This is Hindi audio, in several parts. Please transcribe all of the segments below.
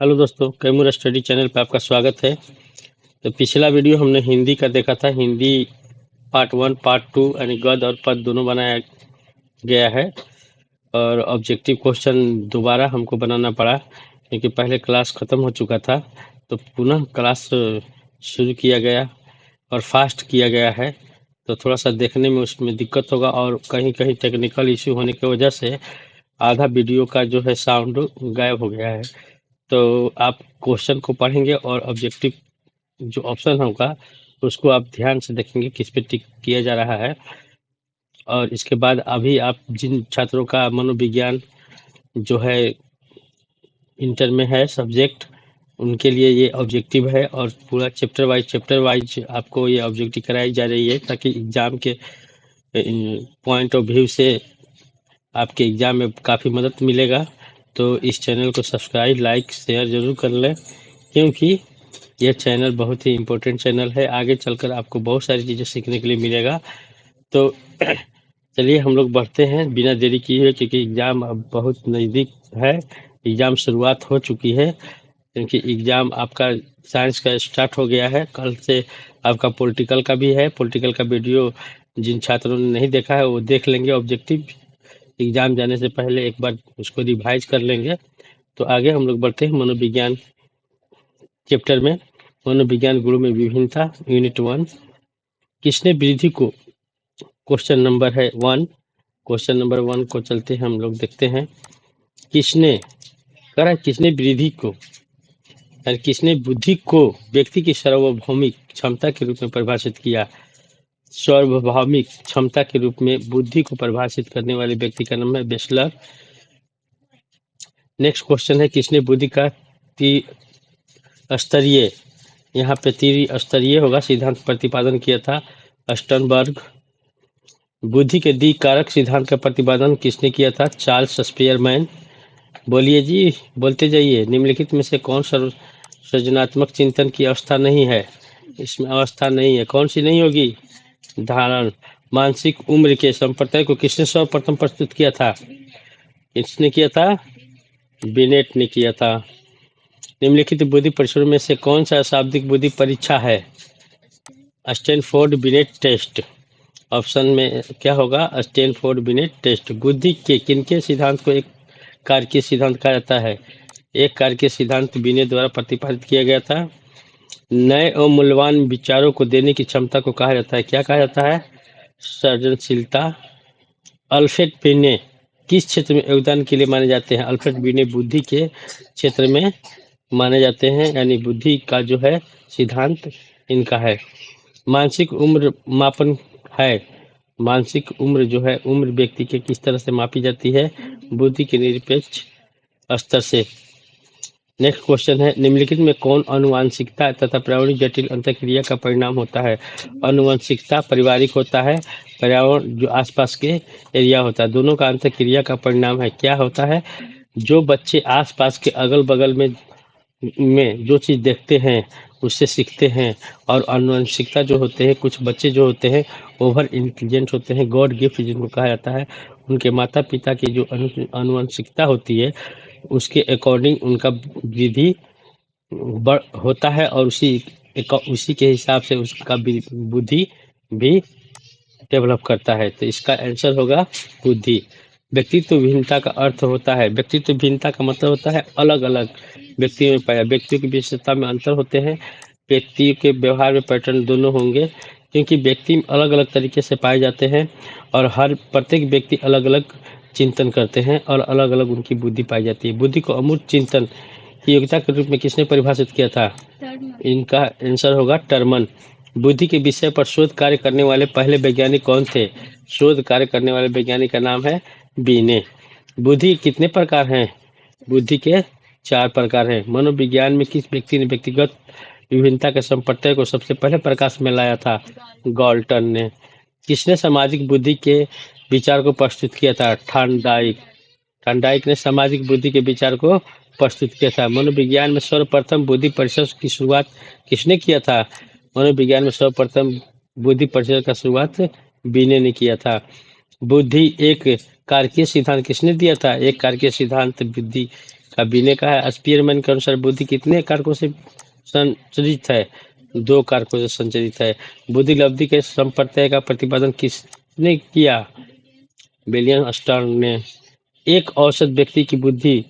हेलो दोस्तों, कैमूर स्टडी चैनल पे आपका स्वागत है। तो पिछला वीडियो हमने हिंदी का देखा था। हिंदी पार्ट 1 पार्ट 2 यानी गद्य और पद्य दोनों बनाया गया है और ऑब्जेक्टिव क्वेश्चन दोबारा हमको बनाना पड़ा क्योंकि पहले क्लास ख़त्म हो चुका था। तो पुनः क्लास शुरू किया गया और फास्ट किया गया है। तो थोड़ा सा देखने में उसमें दिक्कत होगा और कहीं कहीं टेक्निकल इश्यू होने की वजह से आधा वीडियो का जो है साउंड गायब हो गया है। तो आप क्वेश्चन को पढ़ेंगे और ऑब्जेक्टिव जो ऑप्शन होगा उसको आप ध्यान से देखेंगे किस पे टिक किया जा रहा है। और इसके बाद अभी आप जिन छात्रों का मनोविज्ञान जो है इंटर में है सब्जेक्ट, उनके लिए ये ऑब्जेक्टिव है और पूरा चैप्टर वाइज आपको ये ऑब्जेक्टिव कराई जा रही है ताकि एग्जाम के पॉइंट ऑफ व्यू से आपके एग्जाम में काफ़ी मदद मिलेगा। तो इस चैनल को सब्सक्राइब लाइक शेयर ज़रूर कर लें क्योंकि यह चैनल बहुत ही इम्पोर्टेंट चैनल है। आगे चलकर आपको बहुत सारी चीज़ें सीखने के लिए मिलेगा। तो चलिए हम लोग बढ़ते हैं बिना देरी किए हुए क्योंकि एग्ज़ाम अब बहुत नज़दीक है। एग्ज़ाम शुरुआत हो चुकी है क्योंकि एग्ज़ाम आपका साइंस का स्टार्ट हो गया है। कल से आपका पॉलिटिकल का भी है। पॉलिटिकल का वीडियो जिन छात्रों ने नहीं देखा है वो देख लेंगे। ऑब्जेक्टिव एग्ज़ाम जाने से पहले एक बार उसको रिवाइज कर लेंगे। तो आगे हम लोग बढ़ते हैं मनोविज्ञान चैप्टर में। मनोविज्ञान गुणों में विभिन्नता यूनिट 1। किसने वृद्धि को क्वेश्चन नंबर है 1। क्वेश्चन नंबर 1 को चलते हैं हम लोग देखते हैं। किसने करा किसने वृद्धि को यानी किसने बुद्धि को व्यक्ति की सार्वभौमिक क्षमता के रूप में परिभाषित किया। सार्वभौमिक क्षमता के रूप में बुद्धि को परिभाषित करने वाले व्यक्ति का नाम है बेसलर। नेक्स्ट क्वेश्चन है किसने बुद्धि का त्रिस्तरीय यहाँ पे त्रिस्तरीय होगा सिद्धांत प्रतिपादन किया था। स्टर्नबर्ग। बुद्धि के द्विकारक सिद्धांत का प्रतिपादन किसने किया था। Charles Spearman. बोलिए जी, बोलते जाइए। निम्नलिखित में से कौन सृजनात्मक चिंतन की अवस्था नहीं है। इसमें अवस्था नहीं है, कौन सी नहीं होगी। धारण। मानसिक उम्र के संप्रदाय को किसने सर्वप्रथम प्रस्तुत किया था। किसने किया था, बिनेट ने किया था। निम्नलिखित बुद्धि परीक्षणों में से कौन सा अशाब्दिक बुद्धि परीक्षा है। Stanford beneath test. ऑप्शन में क्या होगा, स्टैनफोर्ड बिनेट टेस्ट। बुद्धि के किनके सिद्धांत को एक कारकीय सिद्धांत कहा जाता है। एक कारकीय सिद्धांत बिनेट द्वारा प्रतिपादित किया गया था। नए और मूल्यवान विचारों को देने की क्षमता को कहा जाता है, क्या कहा जाता है, सृजनशीलता। अल्फ्रेड बिने किस क्षेत्र में योगदान के लिए माने जाते हैं। अल्फ्रेड बिने बुद्धि के क्षेत्र में माने जाते हैं यानी बुद्धि का जो है सिद्धांत इनका है। मानसिक उम्र मापन है। मानसिक उम्र जो है उम्र व्यक्ति के किस तरह से मापी जाती है, बुद्धि के निरपेक्ष स्तर से। नेक्स्ट क्वेश्चन है निम्नलिखित में कौन आनुवंशिकता तथा पर्यावरणीय जटिल अंतःक्रिया का परिणाम होता है। आनुवंशिकता पारिवारिक होता है, पर्यावरण जो आसपास के एरिया होता है, दोनों का अंतःक्रिया का परिणाम है। क्या होता है, जो बच्चे आसपास के अगल बगल में जो चीज़ देखते हैं उससे सीखते हैं। और आनुवंशिकता जो होते हैं, कुछ बच्चे जो होते हैं ओवर इंटेलिजेंट होते हैं, गॉड गिफ्ट जिनको कहा जाता है, उनके माता पिता की जो आनुवंशिकता होती है उसके अकॉर्डिंग उनका वृद्धि होता है और उसी के हिसाब से उसका बुद्धि भी डेवलप करता है। तो इसका आंसर होगा बुद्धि। व्यक्तित्व भिन्नता का अर्थ होता है, व्यक्तित्व भिन्नता का मतलब होता है अलग अलग व्यक्तियों में पाया। व्यक्तियों की विशेषता में अंतर होते हैं, व्यक्तियों के व्यवहार में पैटर्न दोनों होंगे क्योंकि व्यक्ति अलग अलग तरीके से पाए जाते हैं और हर प्रत्येक व्यक्ति अलग अलग चिंतन करते हैं और अलग अलग उनकी बुद्धि पाई जाती है। बुद्धि को अमूर्त चिंतन की योग्यता के रूप में किसने परिभाषित किया था। इनका आंसर होगा टर्मन। बुद्धि के विषय पर शोध कार्य करने वाले पहले वैज्ञानिक कौन थे। शोध कार्य करने वाले वैज्ञानिक का नाम है बीने। बुद्धि कितने प्रकार हैं, बुद्धि के 4 प्रकार हैं। मनोविज्ञान में किस व्यक्ति ने व्यक्तिगत विभिन्नता के संप्रत्यय को सबसे पहले प्रकाश में लाया था, गॉल्टन ने। किसने सामाजिक बुद्धि के विचार को प्रस्तुत किया था, थॉर्नडाइक। थॉर्नडाइक ने सामाजिक बुद्धि के विचार को प्रस्तुत किया था। मनोविज्ञान में सर्वप्रथम बुद्धि परिषद की शुरुआत किसने किया था। मनोविज्ञान में सर्वप्रथम बुद्धि परिषद का शुरुआत बीने ने किया था। बुद्धि एक कारकीय सिद्धांत किसने दिया था। एक कारकीय सिद्धांत बुद्धि देखा। बी ने कहा है स्पीयरमैन के अनुसार बुद्धि कितने कारकों से संचालित है? 2 कारकों से संचालित है। बुद्धि लब्धि के संप्रत्यय का प्रतिपादन किसने किया? विलियम स्टर्न ने। एक औसत व्यक्ति की बुद्धि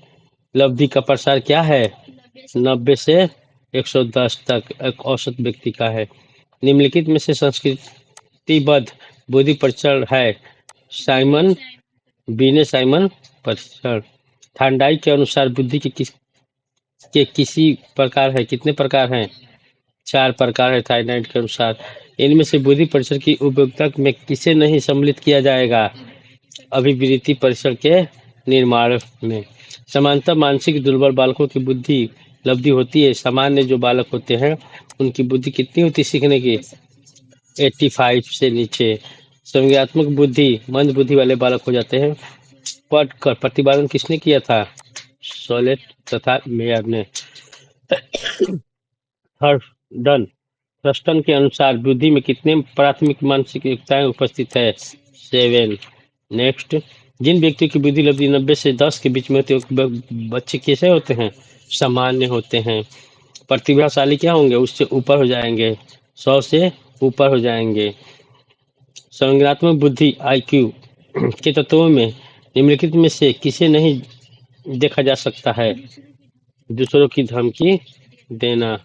लब्धि का प्रसार क्या है? 90 से 110 तक एक औसत व्यक्ति का है। निम्नलिखित में से संस्कृतिबद्ध बुद्धि परीक्षण है? साइमन बी ने साइमन परीक्षण। थांडाई के अनुसार बुद्धि के किसी प्रकार है? कितने प्रकार हैं? 4 प्रकार है थाईलैंड के अनुसार। इनमें से बुद्धि परीक्षण की उपयोगिता में किसे नहीं सम्मिलित किया जाएगा? अभिवृत्ति परीक्षण के निर्माण में। समानतः मानसिक दुर्बल बालकों की बुद्धि लब्धि होती है। सामान्य जो बालक होते हैं उनकी बुद्धि कितनी होती है सीखने की? 85 से नीचे। संज्ञानात्मक बुद्धि मंद बुद्धि वाले बालक हो जाते हैं। पढ़कर प्रतिपादन किसने किया था? सोलेट तथा मेयर ने। थर्स्टन थर्स्टन के अनुसार बुद्धि में कितने प्राथमिक मानसिक योग्यताएं उपस्थित है? 7। नेक्स्ट, जिन व्यक्तियों की बुद्धि लब्धि 90 से 10 के बीच में होती है बच्चे कैसे होते हैं? सामान्य होते हैं। प्रतिभाशाली क्या होंगे? उससे ऊपर हो जाएंगे, 100 से ऊपर हो जाएंगे। संज्ञानात्मक बुद्धि आईक्यू के तत्वों में निम्नलिखित में से किसे नहीं देखा जा सकता है? दूसरों की धमकी देना।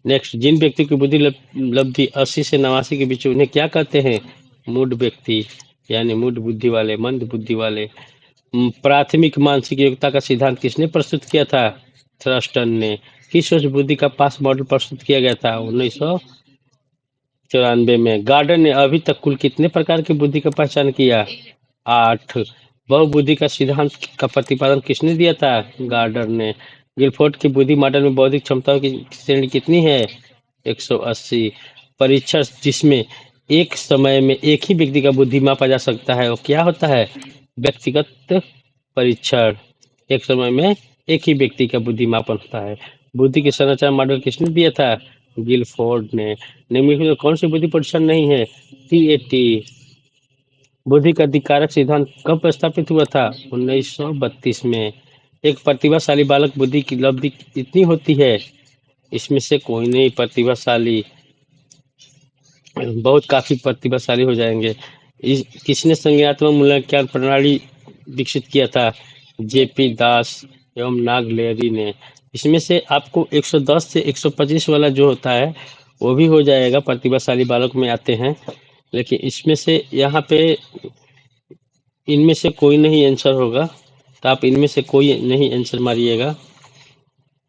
नेक्स्ट, जिन व्यक्ति की बुद्धि लब्धि 80 से 89 के बीच उन्हें क्या कहते हैं? मूड व्यक्ति, यानी मूड बुद्धि वाले, मंद बुद्धि वाले। प्राथमिक मानसिक योग्यता का सिद्धांत किसने प्रस्तुत किया था? थ्रस्टन ने। किस वर्ष बुद्धि का पास मॉडल प्रस्तुत किया गया था? 1994 में। गार्डन ने अभी तक कुल कितने प्रकार की बुद्धि का पहचान किया? 8। बहुबुद्धि का सिद्धांत का प्रतिपादन किसने दिया था? गार्डन ने। गिलफोर्ड की बुद्धि मॉडल में बौद्धिक क्षमताओं की श्रेणी कितनी है? 180। परीक्षण जिसमें एक समय में एक ही व्यक्ति का बुद्धि मापा जा सकता है वो क्या होता है? व्यक्तिगत परीक्षण। एक समय में एक ही व्यक्ति का बुद्धि मापन होता है। बुद्धि के संरचना मॉडल किसने दिया था? गिलफोर्ड ने। निम्नलिखित में कौन सी बुद्धि परीक्षण नहीं है? TAT। बुद्धि का अधिकारक सिद्धांत कब प्रस्तावित हुआ था? 1932 में। एक प्रतिभाशाली बालक बुद्धि की लब्धि कितनी होती है? इसमें से कोई नहीं प्रतिभाशाली, बहुत काफी प्रतिभाशाली हो जाएंगे। किसने संज्ञानात्मक मूल्यांकन प्रणाली विकसित किया था? JP दास एवं नागलेरी ने। इसमें से आपको 110 से 125 वाला जो होता है वो भी हो जाएगा, प्रतिभाशाली बालक में आते हैं। लेकिन इसमें से यहाँ पे इनमें से कोई नहीं आंसर होगा, तो आप इनमें से कोई नहीं आंसर मारिएगा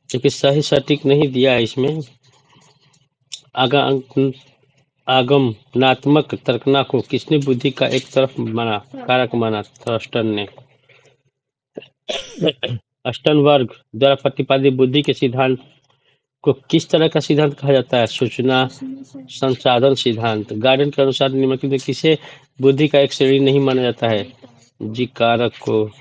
क्योंकि सही सटीक नहीं दिया है इसमें। आगमनात्मक तर्कना को किसने बुद्धि का एक तरफ माना, कारक माना? थर्स्टन ने। स्टर्नबर्ग द्वारा प्रतिपादित बुद्धि के सिद्धांत को किस तरह का सिद्धांत कहा जाता है? सूचना संसाधन सिद्धांत। गार्डन के अनुसार निम्नलिखित में किसे बुद्धि का एक श्रेणी नहीं माना जाता है? जी कारक को।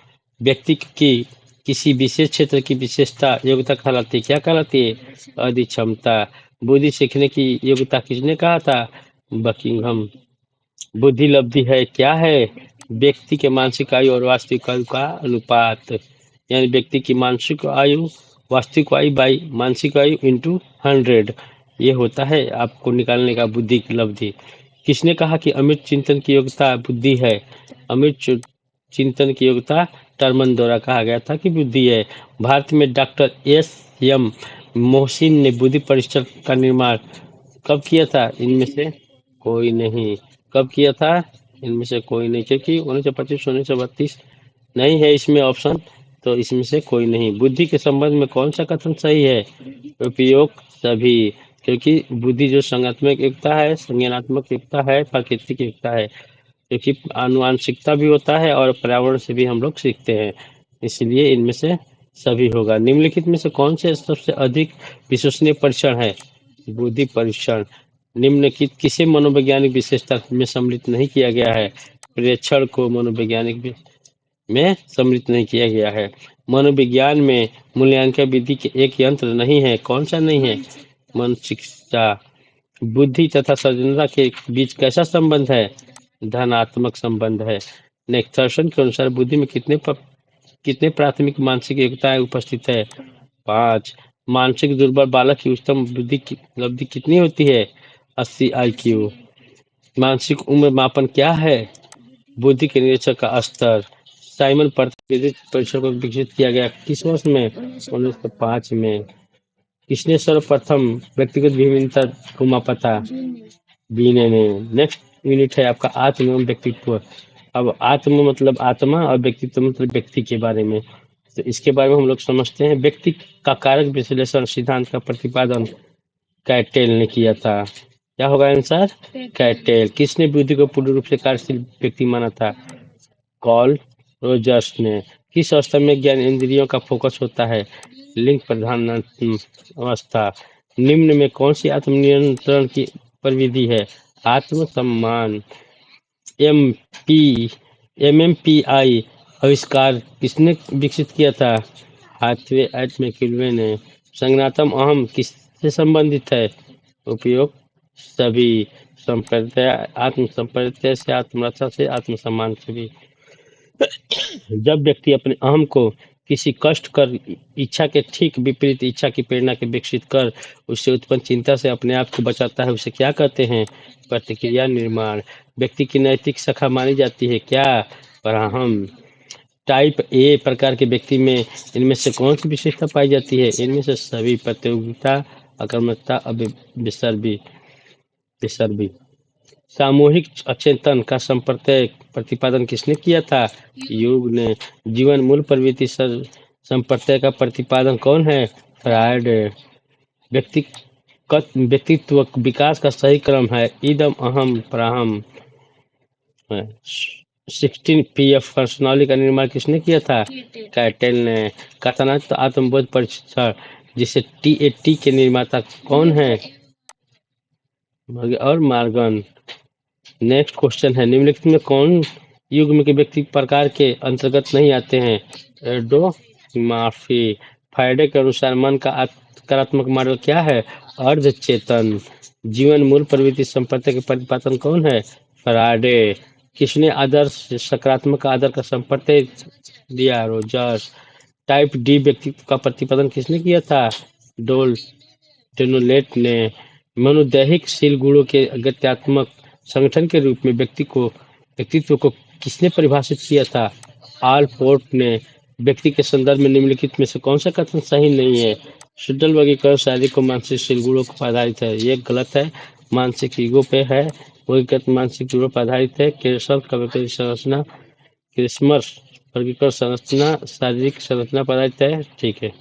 व्यक्ति की किसी विशेष क्षेत्र की विशेषता योग्यता कहलाती है, क्या कहलाती है? अधिक्षमता। बुद्धि सीखने की योग्यता किसने कहा था? बकिंघम। बुद्धि लब्धि है क्या है? व्यक्ति के मानसिक आयु और वास्तविक आयु का अनुपात, यानी व्यक्ति की मानसिक आयु वास्तविक आयु बाई मानसिक आयु इंटू 100, ये होता है आपको निकालने का बुद्धि की लब्धि। किसने कहा कि अमृत चिंतन की योग्यता बुद्धि है? अमृत चिंतन की योग्यता टर्मन द्वारा कहा गया था कि बुद्धि है। भारत में डॉक्टर SM मोहसिन ने बुद्धि परीक्षण का निर्माण कब किया था? इनमें से कोई नहीं। कब किया था? इनमें से कोई नहीं, क्योंकि 1925 1932 नहीं है इसमें ऑप्शन, तो इसमें से कोई नहीं। बुद्धि के संबंध में कौन सा कथन सही है? उपयोग सभी, क्योंकि बुद्धि जो संज्ञानात्मक एकता है, संज्ञानात्मक एकता है, प्राकृतिक एकता है, क्योंकि आनुवांशिकता भी होता है और पर्यावरण से भी हम लोग सीखते हैं, इसलिए इनमें से सभी होगा। निम्नलिखित में से कौन से सबसे अधिक विश्वसनीय परीक्षण है? बुद्धि परीक्षण। निम्नलिखित किसे मनोवैज्ञानिक विशेषता में सम्मिलित नहीं किया गया है? प्रेक्षण को मनोवैज्ञानिक में सम्मिलित नहीं किया गया है। मनोविज्ञान में मूल्यांकन विधि के एक यंत्र नहीं है, कौन सा नहीं है? मानसिकता। बुद्धि तथा सृजनता के बीच कैसा संबंध है? धनात्मक संबंध है। नेक्थर्सन के अनुसार बुद्धि में कितने कितने प्राथमिक मानसिक योग्यताएं उपस्थित है? 5। मानसिक दुर्बल बालक की उच्चतम बुद्धि की उपलब्धि कितनी होती है? 80 IQ। मानसिक उम्र मापन क्या है? बुद्धि के निरीक्षक का स्तर। साइमन प्रतिनिधित्व परीक्षण को विकसित किया गया किस वर्ष में? 1905 में। किसने सर्वप्रथम व्यक्तिगत भिन्नता को मापा था? बीने ने। नेक्स्ट यूनिट है आपका आत्म एवं व्यक्तित्व। अब आत्म मतलब आत्मा और व्यक्तित्व मतलब व्यक्ति के बारे में। तो इसके बारे में हम लोग समझते हैं। व्यक्ति का कारक विश्लेषण सिद्धांत का प्रतिपादन कैटेल ने किया था। क्या होगा आंसर? कैटेल। किसने बुद्धि को पूर्ण रूप से कार्यशील व्यक्ति माना था? कॉल रोजर्स ने। किस अवस्था में ज्ञान इंद्रियों का फोकस होता है? लिंग प्रधान अवस्था। निम्न में कौन सी आत्मनियंत्रण की प्रविधि है? आत्म सम्मान। एम पी MMPI आविष्कार किसने विकसित किया था? हाथवे एट मैकइलवे ने। संज्ञानात्मक अहम किससे संबंधित है? उपयोग सभी। संप्रत्यय आत्म संप्रत्यय से, आत्मरक्षा से, आत्मसम्मान से भी। जब व्यक्ति अपने अहम को किसी कष्ट कर इच्छा के ठीक विपरीत इच्छा की प्रेरणा के विकसित कर उससे उत्पन्न चिंता से अपने आप को बचाता है, उसे क्या कहते हैं? प्रतिक्रिया निर्माण। व्यक्ति की नैतिक शाखा मानी जाती है क्या? पराहम। टाइप ए प्रकार के व्यक्ति में इनमें से कौन सी विशेषता पाई जाती है? इनमें से सभी। प्रतियोगिता, आक्रामकता, विसर्बी। सामूहिक अचेतन का संप्रत्यय प्रतिपादन किसने किया था? युग ने। जीवन मूल प्रवृत्ति संप्रत्यय का प्रतिपादन कौन है? फ्रायड। व्यक्तित्व विकास का सही क्रम है इदम अहम प्राहम। 16 PF पर्सनालिटी का निर्माण किसने किया था? कैटेल ने। कथनात्मक आत्मबोध परीक्षण जिसे TAT के निर्माता कौन है? और मार्गन। नेक्स्ट क्वेश्चन है निम्नलिखित में कौन युग्म के व्यक्ति प्रकार के अंतर्गत नहीं आते हैं? एडोमार्फी। फ्राइडे के अनुसार मन का सकारात्मक मॉडल क्या है? अर्ध चेतन। जीवन मूल प्रवृत्ति संपत्ति के प्रतिपादन कौन है? फ्राइडे। किसने आदर्श सकारात्मक आदर का संपत्ति दिया? रोजर्स। टाइप डी व्यक्तित्व का प्रतिपादन किसने किया था? डोल टेनोलेट ने। मनोदैहिक शील गुणों के अगत्यात्मक संगठन के रूप में व्यक्तित्व को किसने परिभाषित किया था? आल पोर्ट ने। व्यक्ति के संदर्भ में निम्नलिखित में से कौन सा कथन सही नहीं है? शुद्धल वर्गीकरण शारीरिक को मानसिक शील गुणों पर आधारित है, ये गलत है। मानसिक ईगो पे है। वर्गीकृत मानसिक गुणों पर आधारित है। केरसल का विपरीत संरचना। क्रिसमस वर्गीकरण संरचना शारीरिक संरचना पर आधारित है, ठीक है।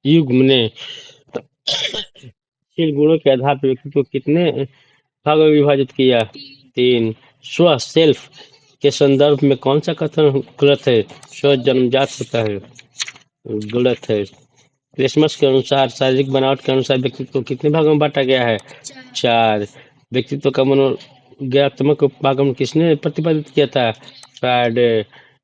युग्म ने शील गुणों के आधार पर व्यक्ति को कितने भागों में विभाजित किया? 3। स्व सेल्फ के संदर्भ में कौन सा कथन गलत है? स्व जन्मजात होता है, गलत है। क्रिसमस के अनुसार शारीरिक बनावट के अनुसार व्यक्तित्व को कितने भागों में बांटा गया है? 4। व्यक्तित्व का मनोज्ञात्मक उपागम किसने प्रतिपादित किया था? फ्रायड।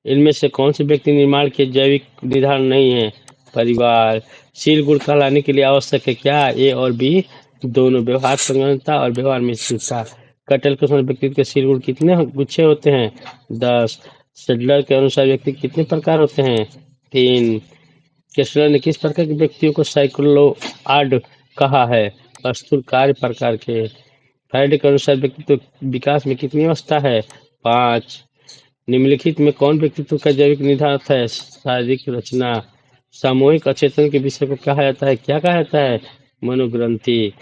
इनमें से कौन से व्यक्ति निर्माण के जैविक निर्धारण नहीं है? परिवार। शील गुण कहलाने के लिए आवश्यक है क्या? ए और बी दोनों। व्यवहार संगठनता और व्यवहार मिश्रितता। कटल के अनुसार व्यक्तित्व के शील गुण कितने गुच्छे होते हैं? 10। सेडलर के अनुसार व्यक्ति कितने प्रकार होते हैं? 3। केसलर ने किस प्रकार के व्यक्तियों को साइक्लोआड कहा है? स्थूल कार्य प्रकार के। फ्रायड के अनुसार व्यक्तित्व विकास में कितनी अवस्था है? 5। निम्नलिखित में कौन व्यक्तित्व का जैविक निर्धारक है? शारीरिक रचना। सामूहिक अचेतन के विषय को कहा जाता है, क्या कहा जाता है? मनोग्रंथि।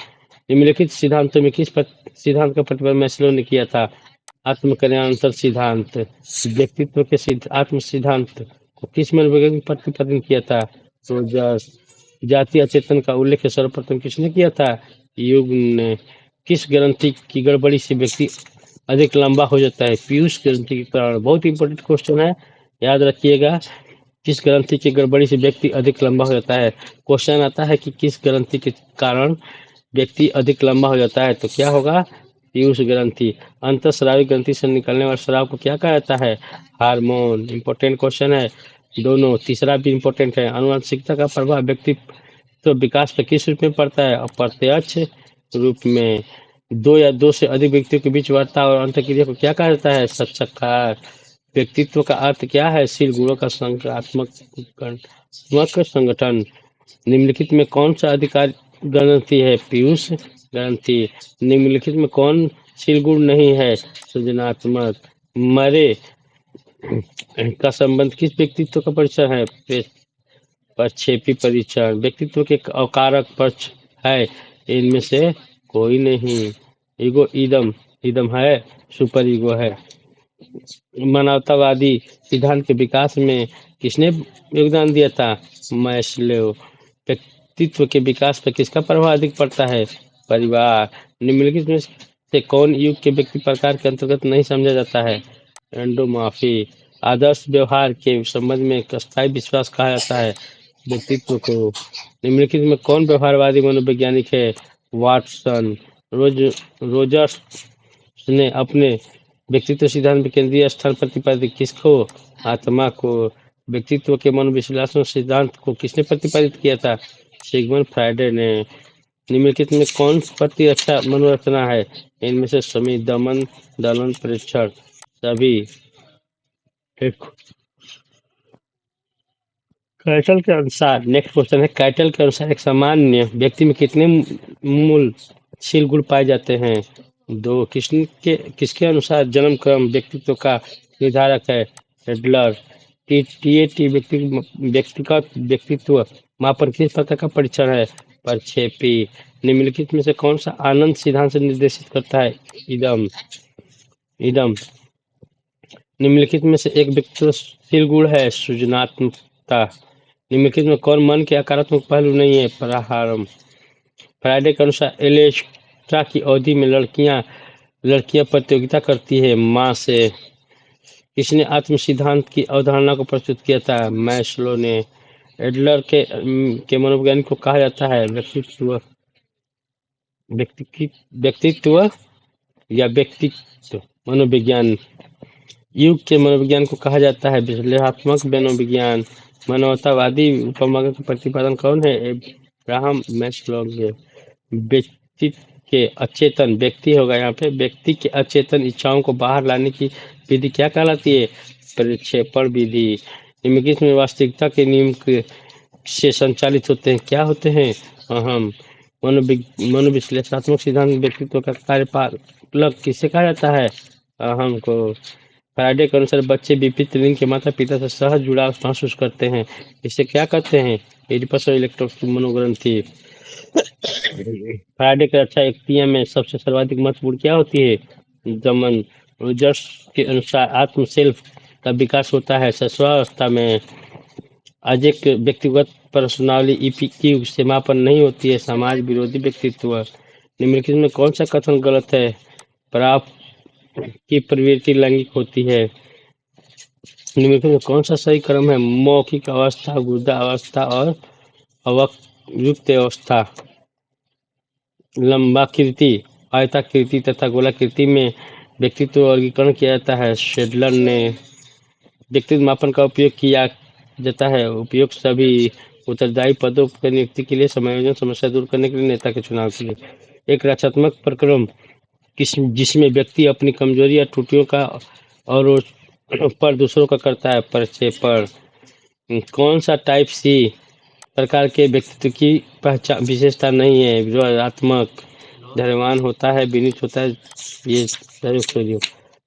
निम्नलिखित सिद्धांतों में किस सिद्धांत का प्रतिपादन मैस्लो ने किया था? आत्म कल्याणांतर सिद्धांत। व्यक्तित्व के आत्म सिद्धांत को किस मनोवैज्ञानिक प्रतिपादन किया था? रोजर्स। जातीय अचेतन का उल्लेख सर्वप्रथम किसने किया था? युग ने। किस ग्रंथि की गड़बड़ी से व्यक्ति अधिक लंबा हो जाता है? पीयूष ग्रंथि के कारण। बहुत इंपॉर्टेंट क्वेश्चन है, याद रखिएगा। किस ग्रंथि की गड़बड़ी से व्यक्ति अधिक लंबा हो जाता है? क्वेश्चन आता है कि किस ग्रंथि के कारण व्यक्ति अधिक लंबा हो जाता है, तो क्या होगा? पीयूष ग्रंथि। अंतःस्रावी ग्रंथि से निकलने वाले स्राव को क्या कहा जाता है? हार्मोन। इंपॉर्टेंट क्वेश्चन है दोनों। तीसरा भी इंपॉर्टेंट है। अनुवांशिकता का प्रभाव व्यक्ति तो विकास पर किस रूप में पड़ता है? अप्रत्यक्ष रूप में। दो या दो से अधिक व्यक्तियों के बीच वार्ता और अंतःक्रिया को क्या कहा जाता है? साक्षात्कार। व्यक्तित्व का अर्थ क्या है? शील गुणों का संगठनात्मक संगठन। निम्नलिखित में कौन सा अधिकार ग्रंथि है? पीयूष ग्रंथि। निम्नलिखित में कौन शील गुण नहीं है? सृजनात्मक। मरे का संबंध किस व्यक्तित्व का परिचय है? प्रक्षेपी परीक्षण। व्यक्तित्व के अकारक पक्ष है? इनमें से कोई नहीं। ईगो ईदम ईदम है, सुपर ईगो है। मानवतावादी सिद्धांत के विकास में किसने योगदान दिया था? मैस्लो। व्यक्तित्व के विकास पर किसका प्रभाव अधिक पड़ता है? परिवार। निम्नलिखित में से कौन युग के व्यक्ति प्रकार के अंतर्गत नहीं समझा जाता है? एंडोमाफी। आदर्श व्यवहार के संबंध में एक अस्थायी विश्वास कहा जाता है व्यक्तित्व को। निम्नलिखित में कौन व्यवहारवादी मनोवैज्ञानिक है? वाटसन। रोजर्स ने अपने व्यक्तित्व सिद्धांत में केंद्रीय स्थान प्रतिपादित किसको? आत्मा को। व्यक्तित्व के मनोविश्लेषण सिद्धांत को किसने प्रतिपादित किया था? सिगमंड फ्राइडे ने। निम्नलिखित में कौन प्रतिरक्षा मनोरचना है? इनमें से सभी दमन दलन परीक्षण सभी। कैटल के अनुसार नेक्स्ट क्वेश्चन है, कैटल के अनुसार एक सामान्य व्यक्ति में कितने मूलशील गुण पाए जाते हैं? 2। किसके अनुसार जन्म क्रम व्यक्तित्व का निर्धारक है? एडलर। टीएटी व्यक्तिगत व्यक्तित्व मापन किस प्रकार का परीक्षण है? प्रक्षेपी। निम्नलिखित में से कौन सा आनंद सिद्धांत से निर्देशित करता है? इदम इदम। निम्नलिखित में से एक व्यक्तिशील गुण है? सृजनात्मकता। निम्नलिखित में कौन मन के सकारात्मक पहलू नहीं है? प्रारंभ। फ्राइडे के अनुसार एलेक्ट्रा की अवधि में लड़कियां प्रतियोगिता करती है माँ से। किसने आत्म सिद्धांत की अवधारणा को प्रस्तुत किया था? मैस्लो ने। एडलर के मनोविज्ञान को कहा जाता है व्यक्तित्व या व्यक्तित्व मनोविज्ञान। युग के मनोविज्ञान को कहा जाता है विश्लेषणात्मक मनोविज्ञान। मानवतावादी उपमाओं का प्रतिपादन कौन है? Abraham Maslow. व्यक्ति के अचेतन व्यक्ति होगा यहाँ पे, व्यक्ति के अचेतन इच्छाओं को बाहर लाने की विधि क्या कहलाती है? प्रक्षेपण विधि। निम्नलिखित में वास्तविकता के नियम से संचालित होते हैं, क्या होते हैं? अहम। मनोविश्लेषणात्मक सिद्धांत व्यक्तित्व का कार्यपालक किसे कहा जाता है? अहम को। फ्राइडे के अनुसार बच्चे विपरीत लिंग के माता पिता से सहज जुड़ाव महसूस करते हैं, इसे क्या कहते हैं? एडिपस और इलेक्ट्रोनिक मनोग्रंथि। फ्राइडे के अच्छा एक्टिया में सबसे सर्वाधिक महत्वपूर्ण क्या होती है? दमन। रोजर्स के अनुसार आत्म सेल्फ का विकास होता है सस्वावस्था में। आज एक व्यक्तिगत पर्सनालिटी ईपीक्यू से मापन नहीं होती है समाज विरोधी व्यक्तित्व। निम्नलिखित में कौन सा कथन गलत है? प्राप्त की प्रवृत्ति लैंगिक होती है। निम्नलिखित में कौन सा सही क्रम है? मौखिक अवस्था, गुदा अवस्था और अवयुक्त अवस्था। लंबाकृति, आयताकृति तथा गोलाकृति में व्यक्तित्व वर्गीकरण किया जाता है। शेडलर ने। व्यक्तित्व मापन का उपयोग किया जाता है उपयोग सभी उत्तरदायी पदों पर नियुक्ति के लिए, समायोजन समस्या दूर करने के लिए, नेता के चुनाव के लिए। एक रचनात्मक प्रक्रम जिसमें व्यक्ति अपनी कमजोरी या त्रुटियों का और पर दूसरों का करता है। प्रक्षेपण। कौन सा टाइप सी प्रकार के व्यक्तित्व की पहचान विशेषता नहीं है? विरोधात्मक। धैर्यवान होता है, विनीत होता है, ये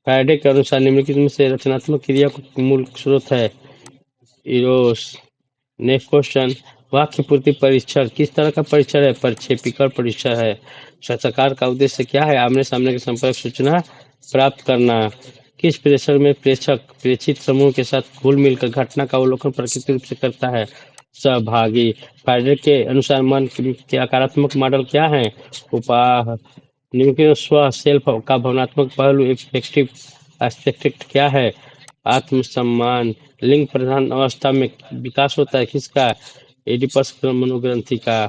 फ्राइडे के अनुसार निम्नलिखित में से रचनात्मक क्रिया का मूल स्रोत है? इरोस। नेक्स्ट क्वेश्चन, वाक्य पूर्ति परीक्षण किस तरह का परीक्षण है? प्रक्षेपीकरण परीक्षण है। सूचकांक का उद्देश्य क्या है? आमने सामने के संपर्क सूचना प्राप्त करना। किस प्रेक्षण में प्रेक्षक प्रेक्षित समूह के साथ घुल मिलकर घटना का अवलोकन प्राकृतिक रूप से करता है? सहभागी। फ्राइडे के अनुसार मन के आकारात्मक मॉडल क्या है? उपाह। निम्नलिखित स्व सेल्फ का भावनात्मक पहलू इफेक्टिव एस्पेक्ट क्या है? आत्मसम्मान। लिंग प्रधान अवस्था में विकास होता है किसका? एडिपस मनोग्रंथि का।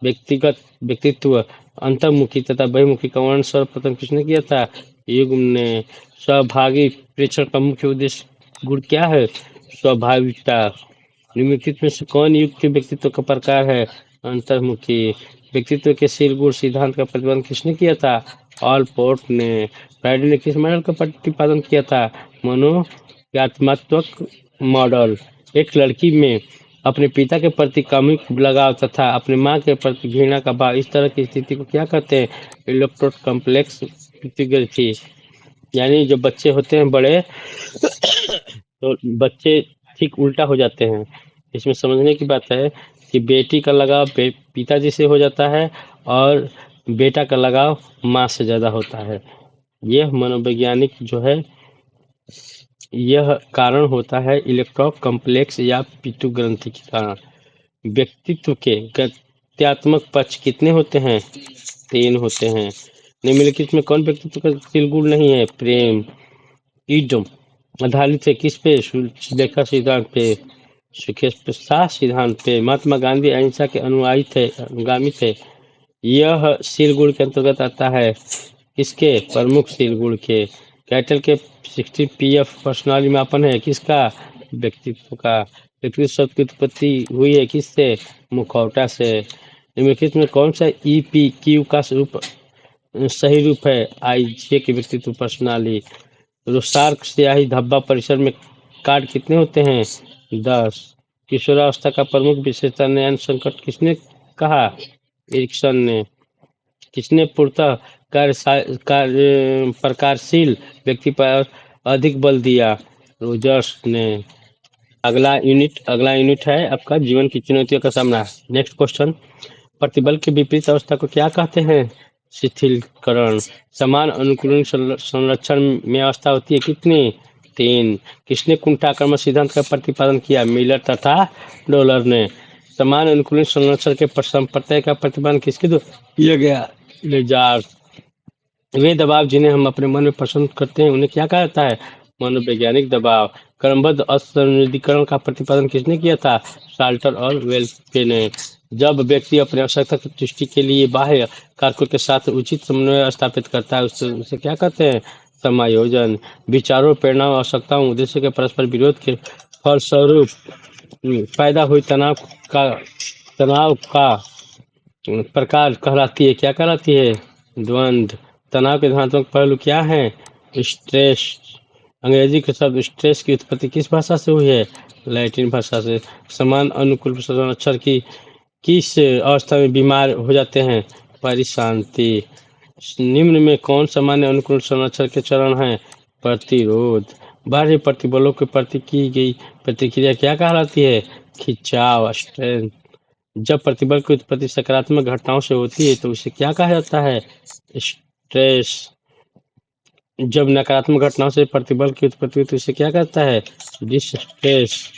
व्यक्तिगत व्यक्तित्व अंतर्मुखी तथा बहिर्मुखी का वर्णन सर्वप्रथम किसने किया था? युग ने। सहभागी प्रेक्षण का मुख्य उद्देश्य गुण क्या है? स्वाभाविकता। निम्नलिखित में से कौन युग के व्यक्तित्व का प्रकार है? अंतर्मुखी। व्यक्तित्व के शील गुण सिद्धांत का प्रतिपादन किसने किया था? ऑलपोर्ट ने। फ्राइडे ने किस मॉडल का प्रतिपादन किया था? मनो प्रतीकात्मक मॉडल। एक लड़की में अपने पिता के प्रति कमी लगाव तथा अपने माँ के प्रति घृणा का भाव, इस तरह की स्थिति को क्या कहते हैं? इलेक्ट्रोड कॉम्प्लेक्स पीतुगृथी। यानी जो बच्चे होते हैं बड़े, तो बच्चे ठीक उल्टा हो जाते हैं। इसमें समझने की बात है कि बेटी का लगाव पिताजी से हो जाता है और बेटा का लगाव माँ से ज़्यादा होता है। यह मनोवैज्ञानिक जो है, यह कारण होता है इलेक्ट्रॉन कॉम्प्लेक्स या पीतु ग्रंथि के कारण। व्यक्तित्व के गत्यात्मक पक्ष कितने होते हैं? 3 होते हैं। निम्नलिखित में कौन व्यक्तित्व का शील गुण नहीं है? प्रेम। ईडम आधारित है किस पे? सुलेखा सिद्धांत पे, सुखेश प्रसाद सिद्धांत पे। महात्मा गांधी अहिंसा के अनुगामी थे। यह शील गुण के अंतर्गत आता है। किसके? प्रमुख शील गुण के। कैटल के 60 पीएफ पर्सनालिटी मापन है किसका? व्यक्तित्व का। व्यक्तित्व शब्द की उत्पत्ति हुई है किससे? मुखौटा से। निम्नलिखित में कौन सा ईपीक्यू का सही रूप है? आईजे की व्यक्तित्व प्रश्नाली। रुसार्क स्याही धब्बा परिसर में कार्ड कितने होते हैं? 10। किशोरावस्था का प्रमुख विशेषता नयन संकट किसने कहा? एरिक्सन ने। किसने पूर्णतः कार्य प्रकारशील व्यक्ति पर अधिक बल दिया? रोजर्स ने। अगला यूनिट है आपका जीवन की चुनौतियों का सामना। नेक्स्ट क्वेश्चन, प्रतिबल के विपरीत अवस्था को क्या कहते हैं? शिथिलकरण। समान अनुकूलन संरक्षण में अवस्था होती है कितनी? 3। किसने कुंठाक्रमण सिद्धांत का प्रतिपादन किया? मिलर तथा डॉलर ने। समान अनुकूलन संरक्षण के संप्रत्यय का प्रतिपादन किसके द्वारा किया गया? लेजार्ड। वे दबाव जिन्हें हम अपने मन में पसंद करते हैं उन्हें क्या कहा जाता है? मनोवैज्ञानिक दबाव। क्रमबद्ध असंनिधिकरण का प्रतिपादन किसने किया था? साल्टर और वेल्के ने। जब व्यक्ति अपने आवश्यकता की तुष्टि के लिए बाह्य कारकों के साथ उचित समन्वय स्थापित करता है उसे क्या कहते हैं? समायोजन। विचारों, प्रेरणाओं, आवश्यकताओं, उद्देश्य के परस्पर विरोध के फलस्वरूप पैदा हुई तनाव का प्रकार कहलाती है, क्या कहलाती है? द्वंद्व। तनाव के धनात्मक पहलू क्या है? स्ट्रेस। अंग्रेजी के शब्द स्ट्रेस की उत्पत्ति किस भाषा से हुई है? लैटिन भाषा से। समान अनुकूल संरक्षण की किस अवस्था में बीमार हो जाते हैं? परिशांति। निम्न में कौन सामान्य अनुकूल संरक्षण के चरण हैं? प्रतिरोध। बाह्य प्रतिबलों के प्रति की गई प्रतिक्रिया क्या कहलाती है? खिंचाव, स्ट्रेंथ। जब प्रतिबल की उत्पत्ति सकारात्मक घटनाओं से होती है तो उसे क्या कहा जाता है? स्ट्रेस। जब नकारात्मक घटनाओं से प्रतिबल की उत्पत्ति होती है तो उसे क्या कहता है? डिस्ट्रेस।